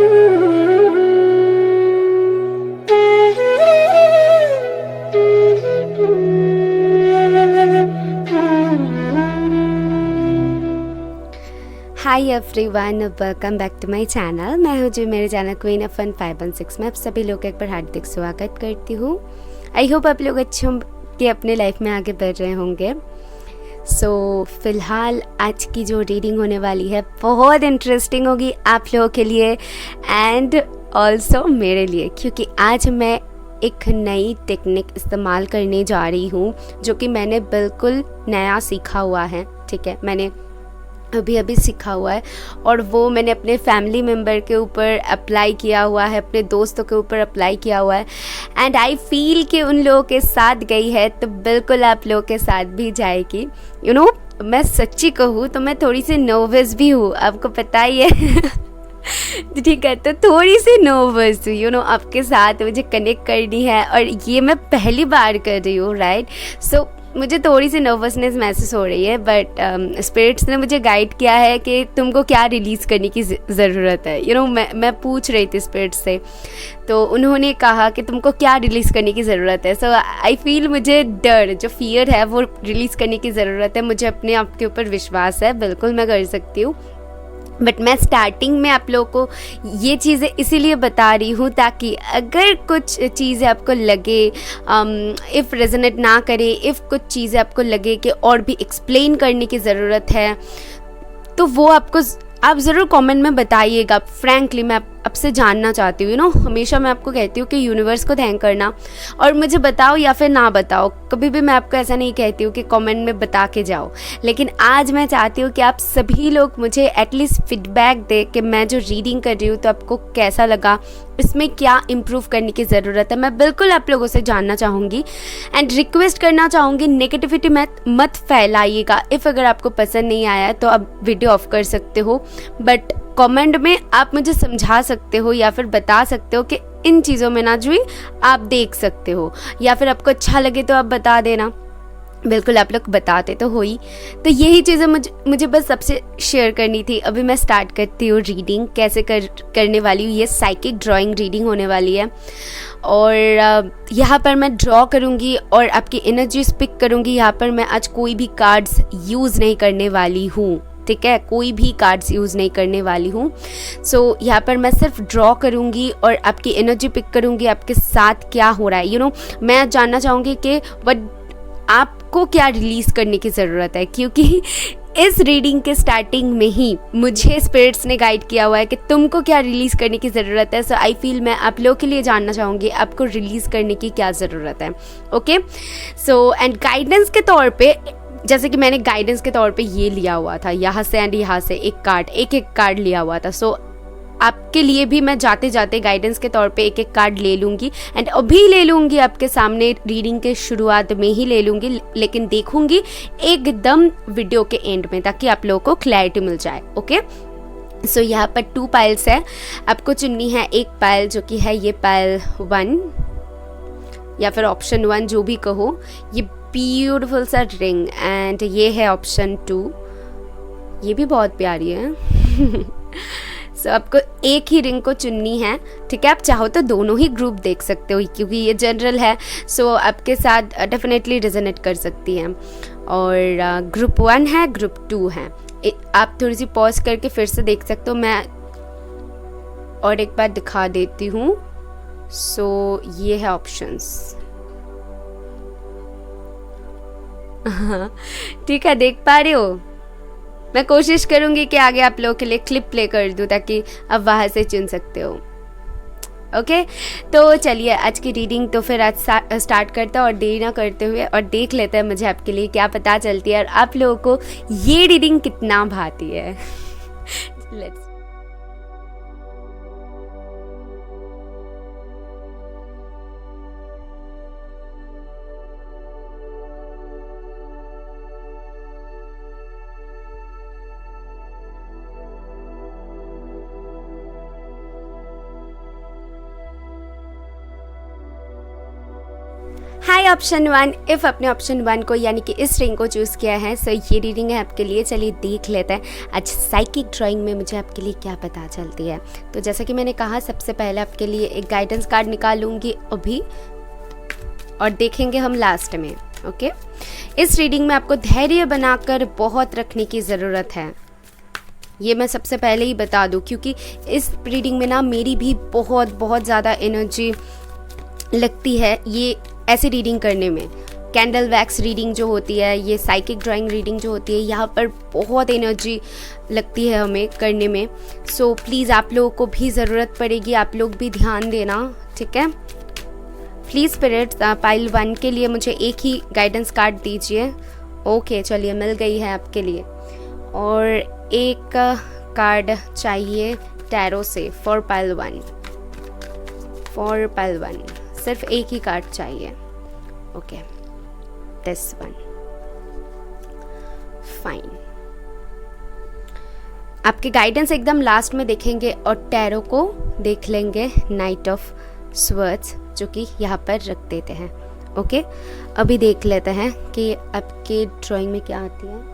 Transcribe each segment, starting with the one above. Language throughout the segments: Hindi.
Hi everyone, welcome back to my channel. मैं हूँ जो मेरे चैनल क्वीन ऑफ फन 516 में आप सभी लोग एक बार हार्दिक स्वागत करती हूँ। आई होप आप लोग अच्छे के अपने लाइफ में आगे बढ़ रहे होंगे। फ़िलहाल आज की जो रीडिंग होने वाली है बहुत इंटरेस्टिंग होगी आप लोगों के लिए एंड ऑल्सो मेरे लिए, क्योंकि आज मैं एक नई टेक्निक इस्तेमाल करने जा रही हूँ जो कि मैंने बिल्कुल नया सीखा हुआ है। ठीक है, मैंने अभी सीखा हुआ है और वो मैंने अपने फैमिली मेम्बर के ऊपर अप्लाई किया हुआ है, अपने दोस्तों के ऊपर अप्लाई किया हुआ है एंड आई फील कि उन लोगों के साथ गई है तो बिल्कुल आप लोगों के साथ भी जाएगी। मैं सच्ची कहूँ तो मैं थोड़ी सी नर्वस भी हूँ, आपको पता ही है। ठीक है, तो थोड़ी सी नर्वस हूँ आपके साथ मुझे कनेक्ट करनी है और ये मैं पहली बार कर रही हूँ, राइट। सो मुझे थोड़ी सी नर्वसनेस महसूस हो रही है, बट स्पिरिट्स ने मुझे गाइड किया है कि तुमको क्या रिलीज़ करने की ज़रूरत है। मैं पूछ रही थी स्पिरिट्स से, तो उन्होंने कहा कि तुमको क्या रिलीज़ करने की ज़रूरत है। सो आई फील मुझे डर, जो फियर है वो रिलीज़ करने की ज़रूरत है। मुझे अपने आप के ऊपर विश्वास है, बिल्कुल मैं कर सकती हूँ। बट मैं स्टार्टिंग में आप लोगों को ये चीज़ें इसीलिए बता रही हूँ ताकि अगर कुछ चीज़ें आपको लगे इफ़ रेजोनेट ना करे, इफ़ कुछ चीज़ें आपको लगे कि और भी एक्सप्लेन करने की ज़रूरत है तो वो आप ज़रूर कमेंट में बताइएगा। फ्रैंकली मैं आपसे जानना चाहती हूँ। हमेशा मैं आपको कहती हूँ कि यूनिवर्स को थैंक करना और मुझे बताओ या फिर ना बताओ, कभी भी मैं आपको ऐसा नहीं कहती हूँ कि कमेंट में बता के जाओ। लेकिन आज मैं चाहती हूँ कि आप सभी लोग मुझे एटलीस्ट फीडबैक दे कि मैं जो रीडिंग कर रही हूँ तो आपको कैसा लगा, इसमें क्या इम्प्रूव करने की ज़रूरत है। मैं बिल्कुल आप लोगों से जानना चाहूँगी एंड रिक्वेस्ट करना चाहूँगी, नेगेटिविटी मत फैलाइएगा। इफ़ अगर आपको पसंद नहीं आया तो आप वीडियो ऑफ कर सकते हो, बट कमेंट में आप मुझे समझा सकते हो या फिर बता सकते हो कि इन चीज़ों में ना जुई आप देख सकते हो, या फिर आपको अच्छा लगे तो आप बता देना। बिल्कुल आप लोग बताते तो हो ही। तो यही चीज़ें मुझे बस सबसे शेयर करनी थी। अभी मैं स्टार्ट करती हूँ रीडिंग कैसे करने वाली हूँ। ये साइकिक ड्राइंग रीडिंग होने वाली है और यहाँ पर मैं ड्रॉ करूँगी और आपकी एनर्जीज पिक करूँगी। यहाँ पर मैं आज कोई भी कार्ड्स यूज़ नहीं करने वाली हूँ, ठीक है, कोई भी कार्ड्स यूज़ नहीं करने वाली हूँ। सो यहाँ पर मैं सिर्फ ड्रॉ करूँगी और आपकी एनर्जी पिक करूँगी, आपके साथ क्या हो रहा है। मैं जानना चाहूँगी कि आपको क्या रिलीज़ करने की ज़रूरत है, क्योंकि इस रीडिंग के स्टार्टिंग में ही मुझे स्पिरिट्स ने गाइड किया हुआ है कि तुमको क्या रिलीज़ करने की ज़रूरत है। सो आई फील मैं आप लोगों के लिए जानना चाहूँगी आपको रिलीज़ करने की क्या ज़रूरत है। ओके, सो एंड गाइडेंस के तौर पे, जैसे कि मैंने गाइडेंस के तौर पे ये लिया हुआ था, यहाँ से एंड यहाँ से एक कार्ड लिया हुआ था। सो आपके लिए भी मैं जाते जाते गाइडेंस के तौर पे एक कार्ड ले लूँगी एंड अभी ले लूँगी, आपके सामने रीडिंग के शुरुआत में ही ले लूँगी, लेकिन देखूँगी एकदम वीडियो के एंड में ताकि आप लोगों को क्लैरिटी मिल जाए। ओके, सो यहाँ पर 2 पाइल्स है, आपको चुननी है एक पाइल जो कि है ये पाइल 1 या फिर ऑप्शन 1 जो भी कहो, ये ब्यूटीफुल सा रिंग एंड ये है ऑप्शन 2, ये भी बहुत प्यारी है। सो आपको एक ही रिंग को चुननी है, ठीक है। आप चाहो तो दोनों ही ग्रुप देख सकते हो क्योंकि ये जनरल है, सो आपके साथ डेफिनेटली रेजोनेट कर सकती हैं। और ग्रुप 1 है, ग्रुप 2 है। आप थोड़ी सी पॉज करके फिर से देख सकते हो, मैं और एक बार दिखा देती हूँ। सो ये है ऑप्शंस। ठीक है, देख पा रहे हो। मैं कोशिश करूंगी कि आगे आप लोगों के लिए क्लिप प्ले कर दूं ताकि आप वहाँ से चुन सकते हो। ओके, तो चलिए आज की रीडिंग तो फिर आज स्टार्ट करते हैं और देरी ना करते हुए और देख लेते हैं मुझे आपके लिए क्या पता चलती है और आप लोगों को ये रीडिंग कितना भाती है। लेट्स हाय ऑप्शन 1, इफ़ आपने ऑप्शन 1 को यानी कि इस रीडिंग को चूज़ किया है, सो ये रीडिंग है आपके लिए। चलिए देख लेते हैं आज साइकिक ड्राइंग में मुझे आपके लिए क्या पता चलती है। तो जैसा कि मैंने कहा, सबसे पहले आपके लिए एक गाइडेंस कार्ड निकालूंगी अभी और देखेंगे हम लास्ट में। ओके, इस रीडिंग में आपको धैर्य बनाकर बहुत रखने की ज़रूरत है, ये मैं सबसे पहले ही बता दूं, क्योंकि इस रीडिंग में ना मेरी भी बहुत ज़्यादा एनर्जी लगती है ये ऐसी रीडिंग करने में। कैंडल वैक्स रीडिंग जो होती है, ये साइकिक ड्राइंग रीडिंग जो होती है, यहाँ पर बहुत एनर्जी लगती है हमें करने में। सो प्लीज़ आप लोगों को भी ज़रूरत पड़ेगी, आप लोग भी ध्यान देना, ठीक है। प्लीज़ स्पिरिट पाइल 1 के लिए मुझे एक ही गाइडेंस कार्ड दीजिए। ओके, चलिए मिल गई है आपके लिए। और एक कार्ड चाहिए टैरो से फॉर पाइल 1, सिर्फ एक ही कार्ड चाहिए। Okay, this one, fine. आपके गाइडेंस एकदम लास्ट में देखेंगे और टैरो को देख लेंगे नाइट ऑफ स्वर्ड्स, जो कि यहाँ पर रख देते हैं। ओके, अभी देख लेते हैं कि आपके ड्राइंग में क्या आती है।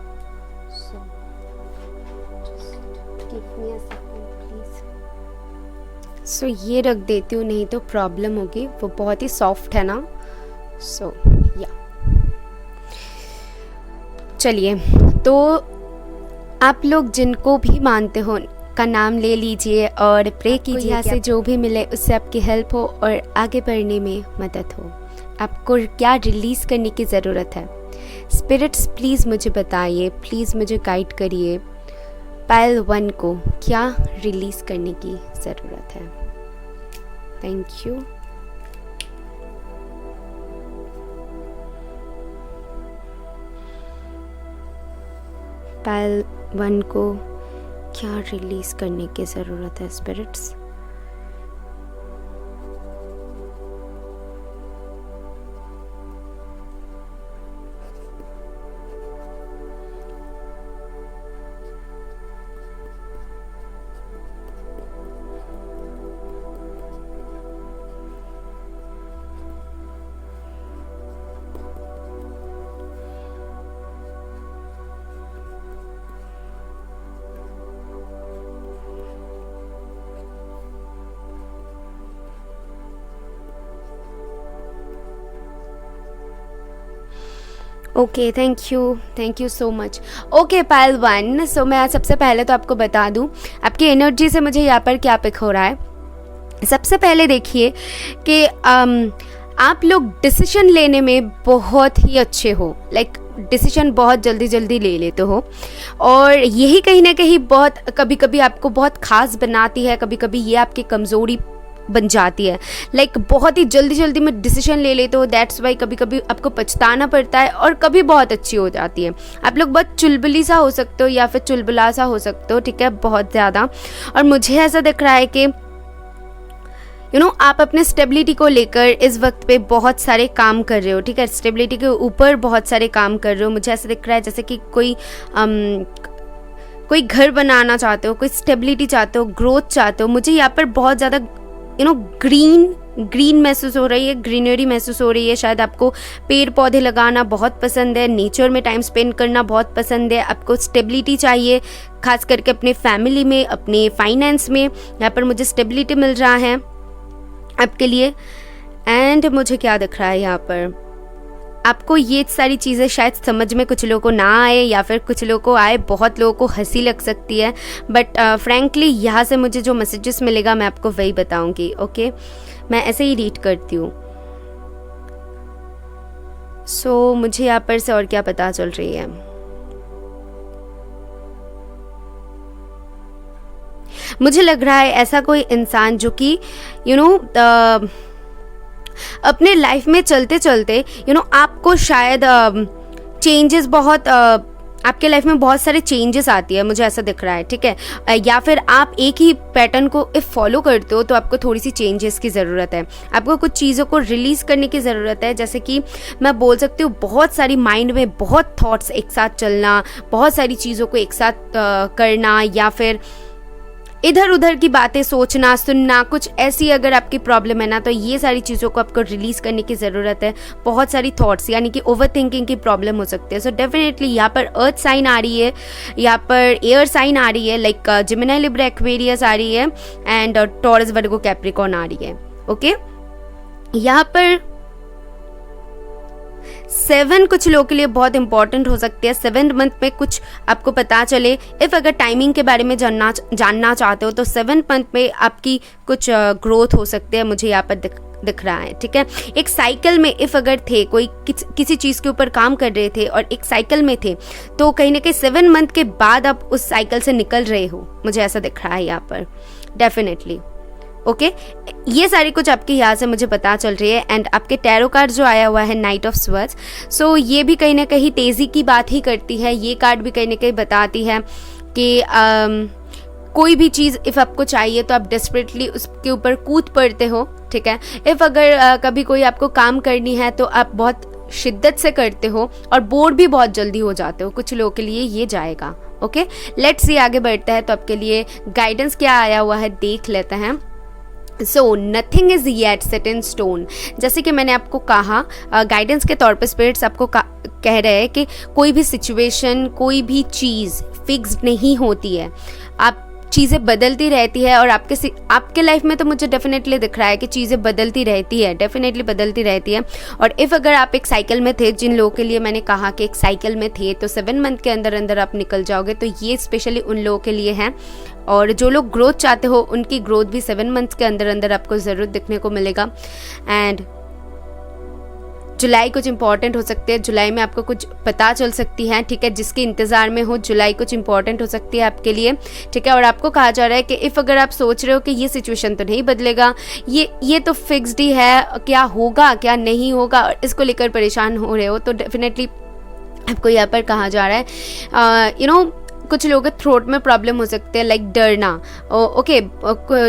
सो ये रख देती हूँ, नहीं तो प्रॉब्लम होगी, वो बहुत ही सॉफ्ट है ना। सो या चलिए, तो आप लोग जिनको भी मानते हो का नाम ले लीजिए और प्रे कीजिए यहाँ से जो भी मिले उससे आपकी हेल्प हो और आगे बढ़ने में मदद हो। आपको क्या रिलीज़ करने की ज़रूरत है? स्पिरिट्स प्लीज़ मुझे बताइए, प्लीज़ मुझे गाइड करिए, पाइल 1 को क्या रिलीज़ करने की ज़रूरत है। Thank you. पाइल 1 को क्या रिलीज़ करने की ज़रूरत है spirits? Okay, thank you so much. Okay pile 1, so मैं आज सबसे पहले तो आपको बता दूं आपकी एनर्जी से मुझे यहाँ पर क्या पिक हो रहा है। सबसे पहले देखिए कि आप लोग डिसीजन लेने में बहुत ही अच्छे हो, लाइक डिसीजन बहुत जल्दी ले लेते हो, और यही कहीं ना कहीं बहुत कभी कभी आपको बहुत खास बनाती है, कभी कभी ये आपकी कमज़ोरी बन जाती है। लाइक बहुत ही जल्दी में डिसीजन ले लेते हो, दैट्स वाई कभी कभी आपको पछताना पड़ता है, और कभी बहुत अच्छी हो जाती है। आप लोग बहुत चुलबुली सा हो सकते हो या फिर चुलबुला सा हो सकते हो, ठीक है, बहुत ज़्यादा। और मुझे ऐसा दिख रहा है कि आप अपने स्टेबिलिटी को लेकर इस वक्त पे बहुत सारे काम कर रहे हो, ठीक है, स्टेबिलिटी के ऊपर बहुत सारे काम कर रहे हो। मुझे ऐसा दिख रहा है जैसे कि कोई घर बनाना चाहते हो, कोई स्टेबिलिटी चाहते हो, ग्रोथ चाहते हो। मुझे यहाँ पर बहुत ज़्यादा ग्रीन महसूस हो रही है, ग्रीनरी महसूस हो रही है। शायद आपको पेड़ पौधे लगाना बहुत पसंद है, नेचर में टाइम स्पेंड करना बहुत पसंद है। आपको स्टेबिलिटी चाहिए, खास करके अपने फैमिली में, अपने फाइनेंस में। यहाँ पर मुझे स्टेबिलिटी मिल रहा है आपके लिए। एंड मुझे क्या दिख रहा है यहाँ पर, आपको ये सारी चीज़ें शायद समझ में कुछ लोगों को ना आए या फिर कुछ लोगों को आए, बहुत लोगों को हंसी लग सकती है, बट फ्रैंकली यहाँ से मुझे जो मैसेजेस मिलेगा मैं आपको वही बताऊंगी। ओके, मैं ऐसे ही रीड करती हूँ। सो मुझे यहाँ पर से और क्या पता चल रही है। मुझे लग रहा है ऐसा कोई इंसान जो कि अपने लाइफ में चलते चलते आपको शायद चेंजेस बहुत आपके लाइफ में बहुत सारे चेंजेस आती है, मुझे ऐसा दिख रहा है, ठीक है। या फिर आप एक ही पैटर्न को इफ फॉलो करते हो तो आपको थोड़ी सी चेंजेस की ज़रूरत है। आपको कुछ चीज़ों को रिलीज़ करने की ज़रूरत है, जैसे कि मैं बोल सकती हूँ बहुत सारी माइंड में बहुत थॉट्स एक साथ चलना, बहुत सारी चीज़ों को एक साथ करना, या फिर इधर उधर की बातें सोचना सुनना, कुछ ऐसी अगर आपकी प्रॉब्लम है ना, तो ये सारी चीज़ों को आपको रिलीज़ करने की ज़रूरत है। बहुत सारी थॉट्स यानी कि ओवर थिंकिंग की प्रॉब्लम हो सकती है। सो डेफिनेटली यहाँ पर अर्थ साइन आ रही है, यहाँ पर एयर साइन आ रही है, लाइक जेमिनी लिब्रा एक्वेरियस आ रही है, एंड टॉरस वर्गो कैप्रिकॉर्न आ रही है। ओके, यहाँ पर 7 कुछ लोगों के लिए बहुत इंपॉर्टेंट हो सकती है। 7th मंथ में कुछ आपको पता चले, इफ़ अगर टाइमिंग के बारे में जानना चाहते हो तो 7th मंथ में आपकी कुछ ग्रोथ हो सकती है, मुझे यहाँ पर दिख रहा है। ठीक है, एक साइकिल में इफ़ अगर थे, कोई किसी चीज़ के ऊपर काम कर रहे थे और एक साइकिल में थे, तो कहीं ना कहीं 7 मंथ के बाद आप उस साइकिल से निकल रहे हो, मुझे ऐसा दिख रहा है यहाँ पर डेफिनेटली। ओके, ये सारी कुछ आपके यहाँ से मुझे पता चल रही है। एंड आपके टैरो कार्ड जो आया हुआ है नाइट ऑफ स्वर्ड्स, सो ये भी कहीं ना कहीं तेज़ी की बात ही करती है। ये कार्ड भी कहीं ना कहीं बताती है कि कोई भी चीज़ इफ़ आपको चाहिए तो आप डेस्परेटली उसके ऊपर कूद पड़ते हो। ठीक है, इफ़ अगर कभी कोई आपको काम करनी है तो आप बहुत शिद्दत से करते हो और बोर भी बहुत जल्दी हो जाते हो। कुछ लोगों के लिए ये जाएगा। ओके, लेट्स सी आगे बढ़ते हैं तो आपके लिए गाइडेंस क्या आया हुआ है देख लेते हैं। So nothing is yet set in stone. जैसे कि मैंने आपको कहा, गाइडेंस के तौर पर स्पिरिट्स आपको कह रहे हैं कि कोई भी सिचुएशन, कोई भी चीज़ फिक्स्ड नहीं होती है। आप चीज़ें बदलती रहती है और आपके लाइफ में तो मुझे डेफिनेटली दिख रहा है कि चीज़ें बदलती रहती है, डेफिनेटली बदलती रहती है। और इफ़ अगर आप एक साइकिल में थे, जिन लोगों के लिए मैंने कहा कि एक साइकिल में थे, तो 7 मंथ के अंदर अंदर आप निकल जाओगे, तो ये स्पेशली उन लोगों के लिए है। और जो लोग ग्रोथ चाहते हो, उनकी ग्रोथ भी 7 मंथ्स के अंदर अंदर आपको ज़रूर दिखने को मिलेगा। एंड जुलाई कुछ इंपॉर्टेंट हो सकती है, जुलाई में आपको कुछ पता चल सकती है। ठीक है, जिसके इंतज़ार में हो, जुलाई कुछ इंपॉर्टेंट हो सकती है आपके लिए। ठीक है, और आपको कहा जा रहा है कि इफ़ अगर आप सोच रहे हो कि ये सिचुएशन तो नहीं बदलेगा, ये तो फिक्स्ड ही है, क्या होगा क्या नहीं होगा, और इसको लेकर परेशान हो रहे हो, तो डेफिनेटली आपको यहाँ पर कहा जा रहा है कुछ लोगों के थ्रोट में प्रॉब्लम हो सकती है, लाइक डरना। ओके,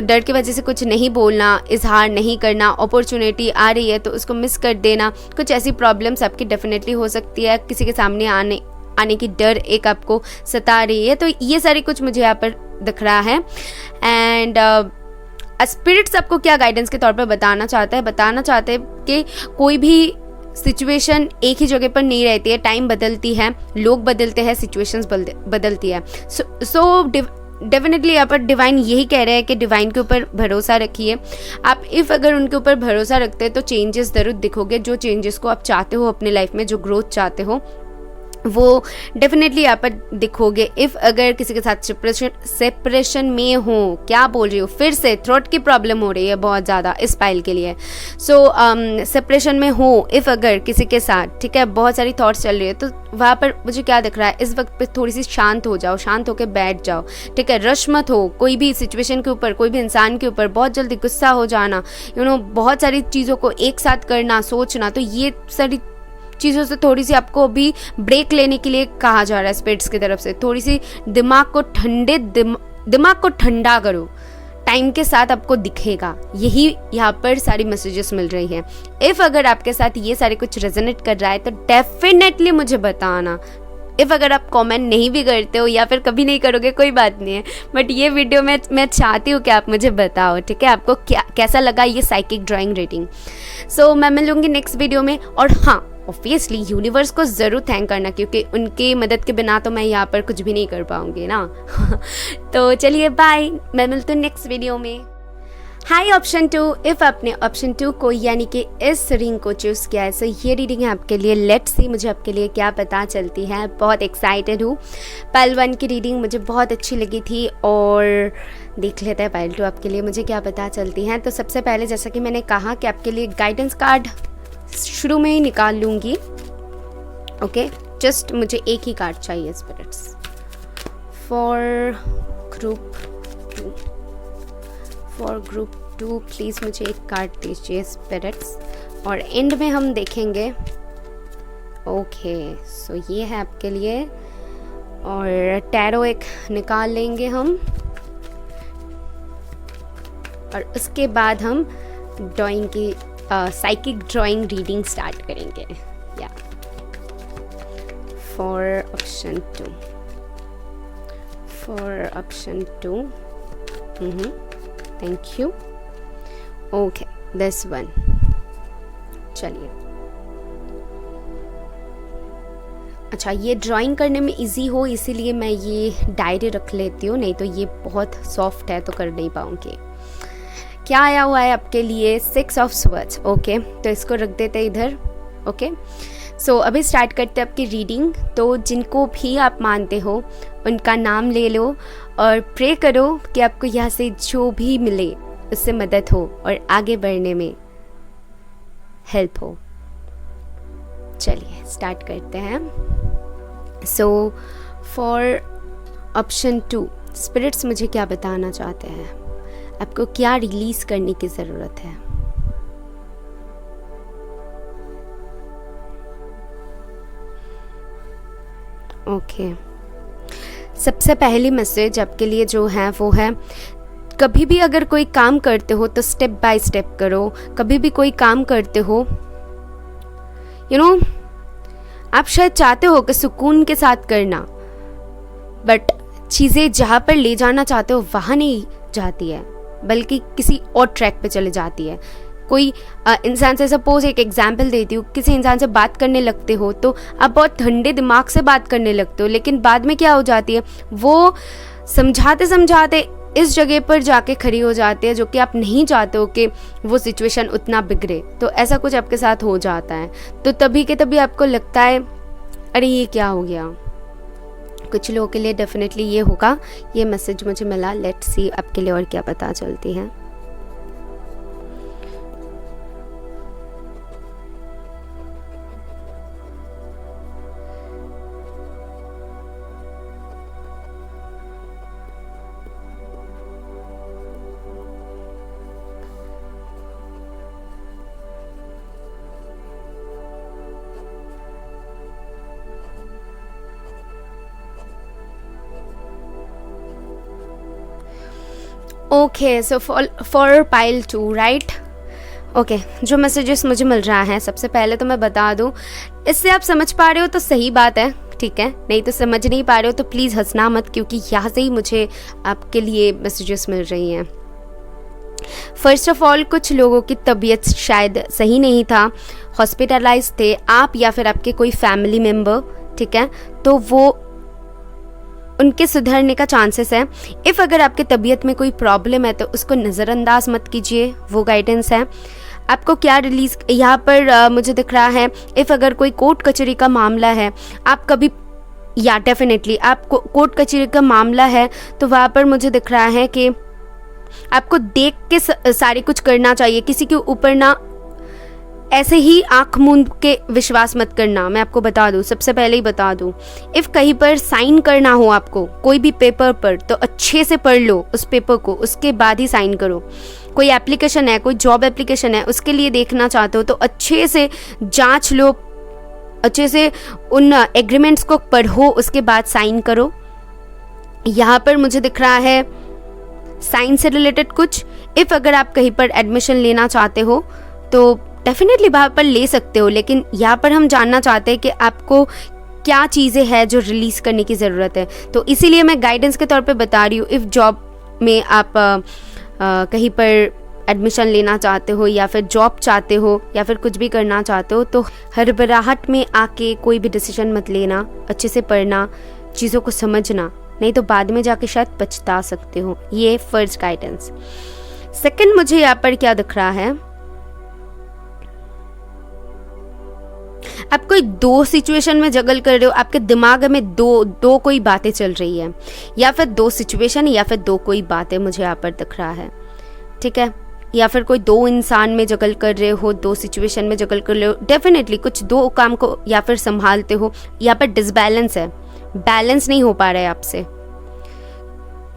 डर की वजह से कुछ नहीं बोलना, इजहार नहीं करना, अपॉर्चुनिटी आ रही है तो उसको मिस कर देना, कुछ ऐसी प्रॉब्लम्स आपकी डेफिनेटली हो सकती है। किसी के सामने आने की डर एक आपको सता रही है, तो ये सारी कुछ मुझे यहाँ पर दिख रहा है। एंड स्पिरिट्स आपको क्या गाइडेंस के तौर पर बताना चाहते हैं कि कोई भी सिचुएशन एक ही जगह पर नहीं रहती है, टाइम बदलती है, लोग बदलते हैं, सिचुएशंस बदलती है। सो डेफिनेटली यहाँ पर डिवाइन यही कह रहे हैं कि डिवाइन के ऊपर भरोसा रखिए। आप इफ़ अगर उनके ऊपर भरोसा रखते हैं तो चेंजेस ज़रूर दिखोगे। जो चेंजेस को आप चाहते हो अपने लाइफ में, जो ग्रोथ चाहते हो, वो डेफिनेटली यहाँ पर दिखोगे। इफ़ अगर किसी के साथ सेपरेशन में हो, क्या बोल रही हो, फिर से थ्रोट की प्रॉब्लम हो रही है बहुत ज़्यादा इस पाइल के लिए। सो सेपरेशन में हो इफ़ अगर किसी के साथ, ठीक है, बहुत सारी थॉट्स चल रही है, तो वहाँ पर मुझे क्या दिख रहा है, इस वक्त पे थोड़ी सी शांत हो जाओ, शांत होकर बैठ जाओ। ठीक है, रश मत हो कोई भी सिचुएशन के ऊपर, कोई भी इंसान के ऊपर बहुत जल्दी गुस्सा हो जाना, बहुत सारी चीज़ों को एक साथ करना, सोचना, तो ये सारी चीज़ों से थोड़ी सी आपको अभी ब्रेक लेने के लिए कहा जा रहा है स्पिरिट्स की तरफ से। थोड़ी सी दिमाग को ठंडा करो, टाइम के साथ आपको दिखेगा। यही यहाँ पर सारी मैसेजेस मिल रही है। इफ़ अगर आपके साथ ये सारे कुछ रेजोनेट कर रहा है तो डेफिनेटली मुझे बताना। इफ़ अगर आप कमेंट नहीं भी करते हो या फिर कभी नहीं करोगे, कोई बात नहीं है, बट ये वीडियो में मैं चाहती हूँ कि आप मुझे बताओ, ठीक है, आपको कैसा लगा ये साइकिक ड्राइंग रीडिंग। सो मैं मिलूंगी नेक्स्ट वीडियो में। और हाँ, ऑब्वियसली यूनिवर्स को ज़रूर थैंक करना, क्योंकि उनकी मदद के बिना तो मैं यहाँ पर कुछ भी नहीं कर पाऊँगी ना। तो चलिए बाय, मैं मिलती हूँ नेक्स्ट वीडियो में। हाय ऑप्शन 2, इफ़ आपने ऑप्शन 2 को यानी कि इस रिंग को चूज़ किया है, सो ये रीडिंग है आपके लिए। लेट्स सी मुझे आपके लिए क्या पता चलती है। बहुत एक्साइटेड हूँ। पाइल 1 की रीडिंग मुझे बहुत अच्छी लगी थी, और देख लेते हैं पाइल 2 आपके लिए मुझे क्या पता चलती है। तो सबसे पहले जैसा कि मैंने कहा कि आपके लिए गाइडेंस कार्ड शुरू में ही निकाल लूँगी। ओके, जस्ट मुझे एक ही कार्ड चाहिए स्पिरिट्स फॉर ग्रुप 2 प्लीज़ मुझे एक कार्ड दीजिए स्पिरिट्स, और एंड में हम देखेंगे। ओके, सो ये है आपके लिए, और टैरो एक निकाल लेंगे हम, और उसके बाद हम ड्राइंग की साइकिक ड्राइंग रीडिंग स्टार्ट करेंगे। या for option 2 thank you. Okay, this one. चलिए, अच्छा, ये ड्राइंग करने में इजी हो इसीलिए मैं ये डायरी रख लेती हूँ, नहीं तो ये बहुत सॉफ्ट है तो कर नहीं पाऊँगी। क्या आया हुआ है आपके लिए? 6 ऑफ स्वर्ड्स। ओके, तो इसको रख देते हैं इधर। ओके, सो अभी स्टार्ट करते हैं आपकी रीडिंग। तो जिनको भी आप मानते हो उनका नाम ले लो और प्रे करो कि आपको यहाँ से जो भी मिले उससे मदद हो और आगे बढ़ने में हेल्प हो। चलिए स्टार्ट करते हैं। सो फॉर ऑप्शन 2, स्पिरिट्स मुझे क्या बताना चाहते हैं? आपको क्या रिलीज करने की ज़रूरत है? ओके, सबसे पहली मैसेज आपके लिए जो है वो है, कभी भी अगर कोई काम करते हो तो स्टेप बाय स्टेप करो। कभी भी कोई काम करते हो, आप शायद चाहते हो कि सुकून के साथ करना, बट चीज़ें जहाँ पर ले जाना चाहते हो वहाँ नहीं जाती है, बल्कि किसी और ट्रैक पे चले जाती है। कोई इंसान से, सपोज एक एग्जांपल देती हूँ, किसी इंसान से बात करने लगते हो तो आप बहुत ठंडे दिमाग से बात करने लगते हो, लेकिन बाद में क्या हो जाती है, वो समझाते समझाते इस जगह पर जाके खड़ी हो जाती है जो कि आप नहीं चाहते हो कि वो सिचुएशन उतना बिगड़े। तो ऐसा कुछ आपके साथ हो जाता है, तो तभी के तभी आपको लगता है अरे ये क्या हो गया। कुछ लोगों के लिए डेफिनेटली ये होगा। ये मैसेज मुझे मिला, लेट्स सी आपके लिए और क्या पता चलती है। Okay, so for pile 2, right? Okay, जो मैसेजेस मुझे मिल रहा है, सबसे पहले तो मैं बता दूं, इससे आप समझ पा रहे हो तो सही बात है, ठीक है। नहीं तो समझ नहीं पा रहे हो तो प्लीज़ हंसना मत, क्योंकि यहाँ से ही मुझे आपके लिए मैसेजेस मिल रही हैं। फर्स्ट ऑफ ऑल, कुछ लोगों की तबीयत शायद सही नहीं था, हॉस्पिटलाइज थे आप या फिर आपके कोई फैमिली मेम्बर, ठीक है, तो वो उनके सुधरने का चांसेस है। इफ़ अगर आपके तबीयत में कोई प्रॉब्लम है तो उसको नज़रअंदाज मत कीजिए, वो गाइडेंस है। आपको क्या रिलीज यहाँ पर मुझे दिख रहा है, इफ़ अगर कोई कोर्ट कचहरी का मामला है, आप कभी, या डेफिनेटली आपको कोर्ट कचहरी का मामला है, तो वहाँ पर मुझे दिख रहा है कि आपको देख के सारे कुछ करना चाहिए। किसी के ऊपर ना ऐसे ही आंख मूंद के विश्वास मत करना। मैं आपको बता दूं, सबसे पहले ही बता दूं, इफ़ कहीं पर साइन करना हो आपको कोई भी पेपर पर, तो अच्छे से पढ़ लो उस पेपर को, उसके बाद ही साइन करो। कोई एप्लीकेशन है, कोई जॉब एप्लीकेशन है, उसके लिए देखना चाहते हो तो अच्छे से जांच लो, अच्छे से उन एग्रीमेंट्स को पढ़ो, उसके बाद साइन करो। यहाँ पर मुझे दिख रहा है साइंस से रिलेटेड कुछ। इफ़ अगर आप कहीं पर एडमिशन लेना चाहते हो तो डेफिनेटली वहाँ पर ले सकते हो, लेकिन यहाँ पर हम जानना चाहते हैं कि आपको क्या चीज़ें हैं जो रिलीज़ करने की ज़रूरत है। तो इसीलिए मैं गाइडेंस के तौर पे बता रही हूँ। इफ़ जॉब में आप कहीं पर एडमिशन लेना चाहते हो या फिर जॉब चाहते हो या फिर कुछ भी करना चाहते हो, तो हड़बड़ाहट में आके कोई भी डिसीजन मत लेना, अच्छे से पढ़ना, चीज़ों को समझना, नहीं तो बाद में जाके शायद पछता सकते हो। ये फर्स्ट गाइडेंस। सेकंड, मुझे यहाँ पर क्या दिख रहा है, आप कोई दो सिचुएशन में जगल कर रहे हो, आपके दिमाग में दो कोई बातें चल रही है, या फिर दो सिचुएशन या फिर दो कोई बातें मुझे यहाँ पर दिख रहा है, ठीक है। या फिर कोई दो इंसान में जगल कर रहे हो, दो सिचुएशन में जगल कर रहे हो, डेफिनेटली कुछ दो काम को या फिर संभालते हो। यहाँ पर डिसबैलेंस है, बैलेंस नहीं हो पा रहा है आपसे।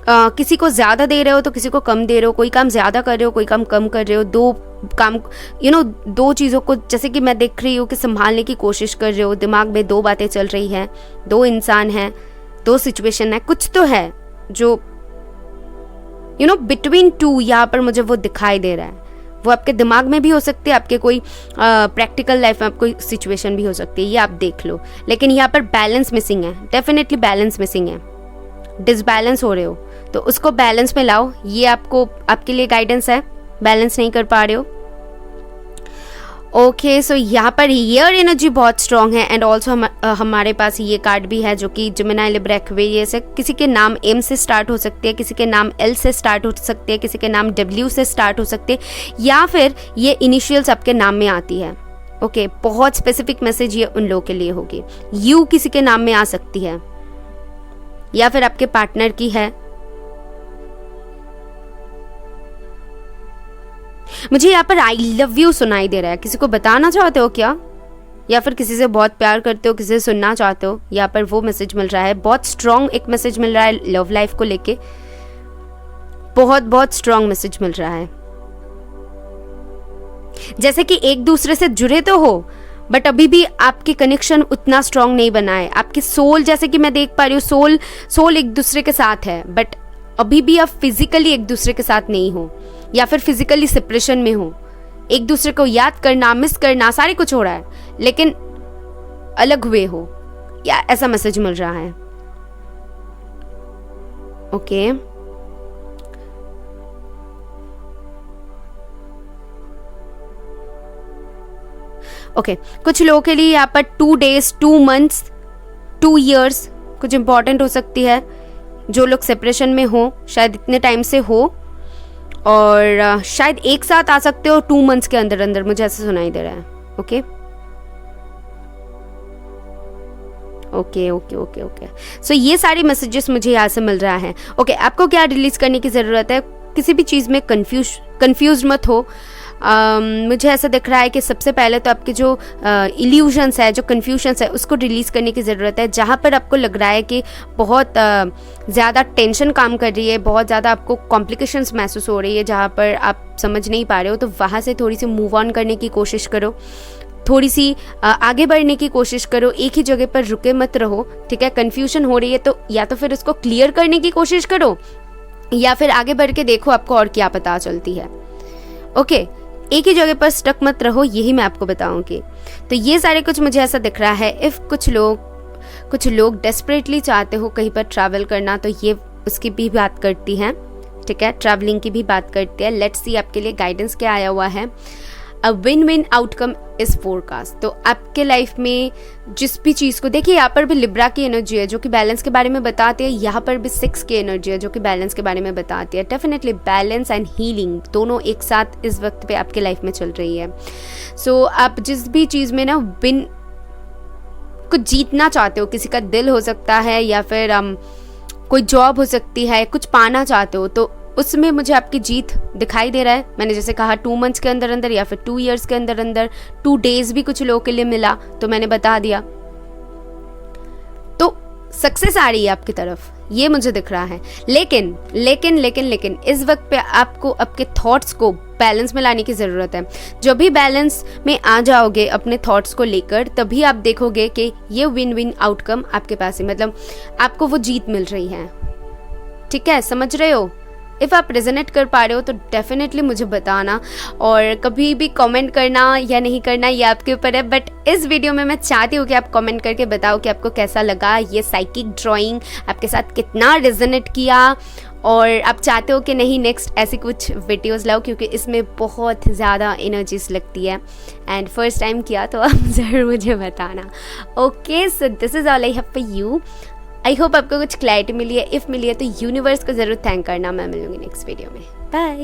किसी को ज़्यादा दे रहे हो तो किसी को कम दे रहे हो, कोई काम ज़्यादा कर रहे हो, कोई काम कम कर रहे हो, दो काम दो चीज़ों को, जैसे कि मैं देख रही हूँ कि संभालने की कोशिश कर रहे हो, दिमाग में दो बातें चल रही हैं, दो इंसान हैं, दो सिचुएशन है, कुछ तो है जो बिटवीन टू यहाँ पर मुझे वो दिखाई दे रहा है। वो आपके दिमाग में भी हो सकती है, आपके कोई प्रैक्टिकल लाइफ में कोई सिचुएशन भी हो सकती है, ये आप देख लो। लेकिन यहाँ पर बैलेंस मिसिंग है, डेफिनेटली बैलेंस मिसिंग है, डिसबैलेंस हो रहे हो। तो उसको बैलेंस में लाओ। ये आपके लिए गाइडेंस है, बैलेंस नहीं कर पा रहे हो। ओके, सो यहाँ पर ईयर एनर्जी बहुत स्ट्रॉन्ग है एंड ऑल्सो हमारे पास ये कार्ड भी है जो कि जेमिनी लिब्रा एक्वेरियस है। किसी के नाम एम से स्टार्ट हो सकते हैं, किसी के नाम एल से स्टार्ट हो सकते हैं, किसी के नाम डब्ल्यू से स्टार्ट हो सकते हैं, या फिर ये इनिशियल्स आपके नाम में आती है। ओके, बहुत स्पेसिफिक मैसेज ये उन लोगों के लिए होगी। यू किसी के नाम में आ सकती है या फिर आपके पार्टनर की है। मुझे यहाँ पर आई लव यू सुनाई दे रहा है। किसी को बताना चाहते हो क्या, या फिर किसी से बहुत प्यार करते हो, किसी से सुनना चाहते हो, यहाँ पर वो मैसेज मिल रहा है। बहुत स्ट्रॉन्ग एक मैसेज मिल रहा है लव लाइफ को लेके, बहुत स्ट्रॉन्ग मैसेज मिल रहा है। जैसे कि एक दूसरे से जुड़े तो हो बट अभी भी आपकी कनेक्शन उतना स्ट्रॉन्ग नहीं बना है। आपकी सोल, जैसे कि मैं देख पा रही हूँ, सोल एक दूसरे के साथ है बट अभी भी आप फिजिकली एक दूसरे के साथ नहीं हो, या फिर फिजिकली सेपरेशन में हो। एक दूसरे को याद करना, मिस करना, सारे कुछ हो रहा है लेकिन अलग हुए हो, या ऐसा मैसेज मिल रहा है। ओके, ओके, कुछ लोगों के लिए यहाँ पर 2 days, 2 months, 2 years कुछ इंपॉर्टेंट हो सकती है। जो लोग सेपरेशन में हो, शायद इतने टाइम से हो, और शायद एक साथ आ सकते हो 2 months के अंदर अंदर, मुझे ऐसा सुनाई दे रहा है। Okay okay okay okay okay, so ये सारी मैसेजेस मुझे यहाँ से मिल रहा है। ओके, आपको क्या रिलीज करने की ज़रूरत है? किसी भी चीज़ में कंफ्यूज मत हो। मुझे ऐसा दिख रहा है कि सबसे पहले तो आपके जो इल्यूजन्स है, जो कन्फ्यूजन्स है, उसको रिलीज़ करने की ज़रूरत है। जहाँ पर आपको लग रहा है कि बहुत ज़्यादा टेंशन काम कर रही है, बहुत ज़्यादा आपको कॉम्प्लिकेशंस महसूस हो रही है, जहाँ पर आप समझ नहीं पा रहे हो, तो वहाँ से थोड़ी सी मूव ऑन करने की कोशिश करो, थोड़ी सी आगे बढ़ने की कोशिश करो। एक ही जगह पर रुके मत रहो, ठीक है? कन्फ्यूजन हो रही है तो या तो फिर उसको क्लियर करने की कोशिश करो, या फिर आगे बढ़ के देखो आपको और क्या पता चलती है। ओके, एक ही जगह पर स्टक मत रहो, यही मैं आपको बताऊंगी। तो ये सारे कुछ मुझे ऐसा दिख रहा है। इफ़ कुछ लोग डेस्परेटली चाहते हो कहीं पर ट्रैवल करना, तो ये उसकी भी बात करती हैं, ठीक है? ट्रैवलिंग की भी बात करती है। लेट्स सी आपके लिए गाइडेंस क्या आया हुआ है। अ विन-विन आउटकम इज फोरकास्ट। तो आपके लाइफ में जिस भी चीज़ को देखिए, यहाँ पर भी लिब्रा की एनर्जी है जो कि बैलेंस के बारे में बताती है, यहाँ पर भी 6 की एनर्जी है जो कि बैलेंस के बारे में बताती है। डेफिनेटली बैलेंस एंड हीलिंग दोनों एक साथ इस वक्त पे आपके लाइफ में चल रही है। सो आप जिस भी चीज़ में ना विन कुछ जीतना चाहते हो, किसी का दिल हो सकता है, या फिर कोई जॉब हो सकती है, कुछ पाना चाहते हो, तो उसमें मुझे आपकी जीत दिखाई दे रहा है। मैंने जैसे कहा 2 months के अंदर अंदर, या फिर 2 years के अंदर अंदर, 2 days भी कुछ लोगों के लिए मिला तो मैंने बता दिया। तो सक्सेस आ रही है आपकी तरफ, ये मुझे दिख रहा है। लेकिन लेकिन लेकिन लेकिन इस वक्त पे आपको आपके थॉट्स को बैलेंस में लाने की ज़रूरत है। जब भी बैलेंस में आ जाओगे अपने थॉट्स को लेकर, तभी आप देखोगे कि ये विन विन आउटकम आपके पास है, मतलब आपको वो जीत मिल रही है। ठीक है, समझ रहे हो? इफ़ आप रेजोनेट कर पा रहे हो तो डेफिनेटली मुझे बताना, और कभी भी कमेंट करना या नहीं करना ये आपके ऊपर है। बट इस वीडियो में मैं चाहती हूँ कि आप कमेंट करके बताओ कि आपको कैसा लगा ये साइकिक ड्राइंग, आपके साथ कितना रेजोनेट किया, और आप चाहते हो कि नहीं नेक्स्ट ऐसी कुछ वीडियोज़ लाओ, क्योंकि इसमें बहुत ज़्यादा एनर्जीज लगती है। एंड फर्स्ट टाइम किया तो आप ज़रूर मुझे बताना। Okay, so this is all I have for you. I hope आपको कुछ क्लैरिटी मिली है। इफ़ मिली है तो यूनिवर्स को ज़रूर थैंक करना। मैं मिलूंगी नेक्स्ट वीडियो में। बाय।